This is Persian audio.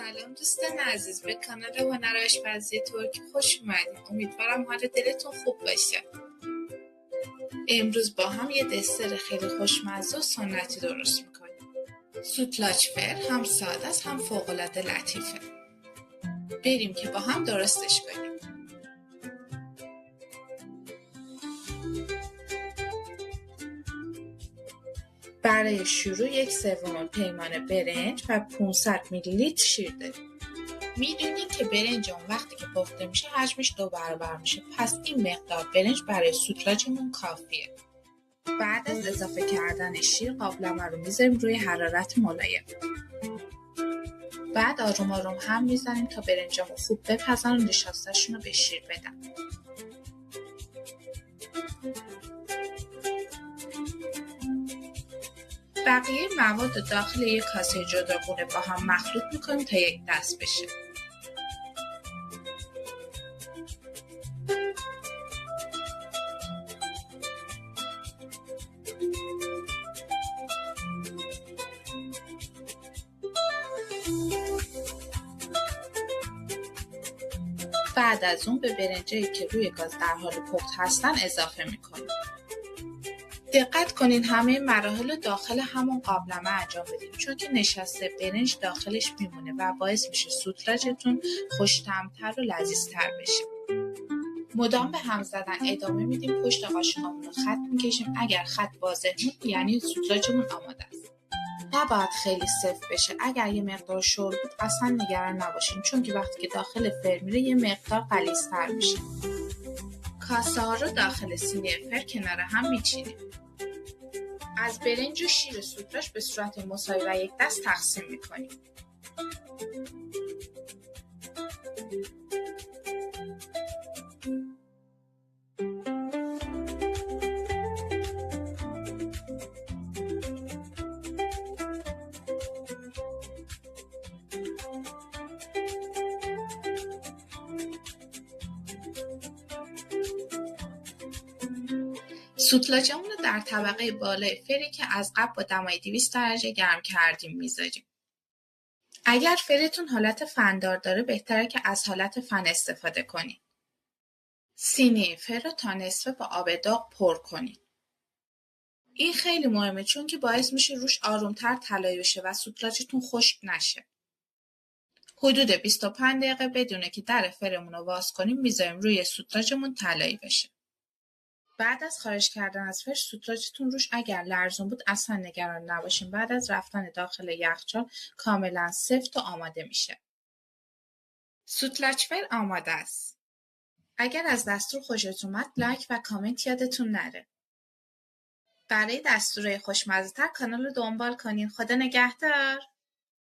سلام دوستان عزیز، به کانال هنر آشپزی ترکی خوش اومدید. امیدوارم حال دلتون خوب باشه. امروز با هم یه دسر خیلی خوشمزه و سنتی درست میکنیم. سوتلاچ فر هم ساده است هم فوق‌العاده لطیفه. بریم که با هم درستش کنیم. برای شروع 1/3 پیمانه برنج و 500 میلی لیتر شیر داریم. میدونید که برنج اون وقتی که پخته میشه حجمش 2 برابر میشه، پس این مقدار برنج برای سوتلاچمون کافیه. بعد از اضافه کردن شیر قابلمه رو میذاریم روی حرارت ملایم. بعد آروم آروم هم میزنیم تا برنجامون خوب بپزن و نشاسته‌شون رو به شیر بدن. بقیه مواد داخل یک کاسه جداگونه با هم مخلوط میکنیم تا یک دست بشه. بعد از اون به برنجایی که روی گاز در حال پخت هستن اضافه میکنیم. دقت کنین همه مراحل داخل همون قابلمه انجام بدیم، چون که نشاسته برنج داخلش میمونه و باعث میشه سوتلاچتون خوش‌طعم‌تر و لذیذتر بشه. مدام به هم زدن ادامه میدیم، پشت قاشقمون رو خط میکشیم. اگر خط واضح بود یعنی سوتلاچمون آماده است. نباید خیلی سفت بشه. اگر یه مقدار شل بود اصلا نگران نباشین، چون که وقتی که داخل فر میره یه مقدار غلیظ‌تر میشه. کاسه ها رو داخل سینی فر کنار هم میچینیم. از برنج و شیر سوتلاچ به صورت مساوی و یک دست تقسیم میکنیم. سوتلاچمون رو در طبقه بالای فری که از قبل با دمای 200 درجه گرم کردیم میذاریم. اگر فرتون حالت فندار داره بهتره که از حالت فن استفاده کنین. سینی فر رو تا نصفه با آب داغ پر کنین. این خیلی مهمه، چون که باعث میشه روش آرومتر طلایی بشه و سوتلاچتون خشک نشه. حدود 25 دقیقه بدونه که در فرمون رو باز کنیم میذاریم روی سوتلاچمون طلایی بشه. بعد از خارج کردن از فر سوتلاچتون روش اگر لرزون بود اصلا نگران نباشین. بعد از رفتن داخل یخچال کاملا سفت و آماده میشه. سوتلاچ فر آماده است. اگر از دستور خوشتون اومد لایک و کامنت یادتون نره. برای دستورهای خوشمزه‌تر کانال رو دنبال کنین. خدا نگهدار.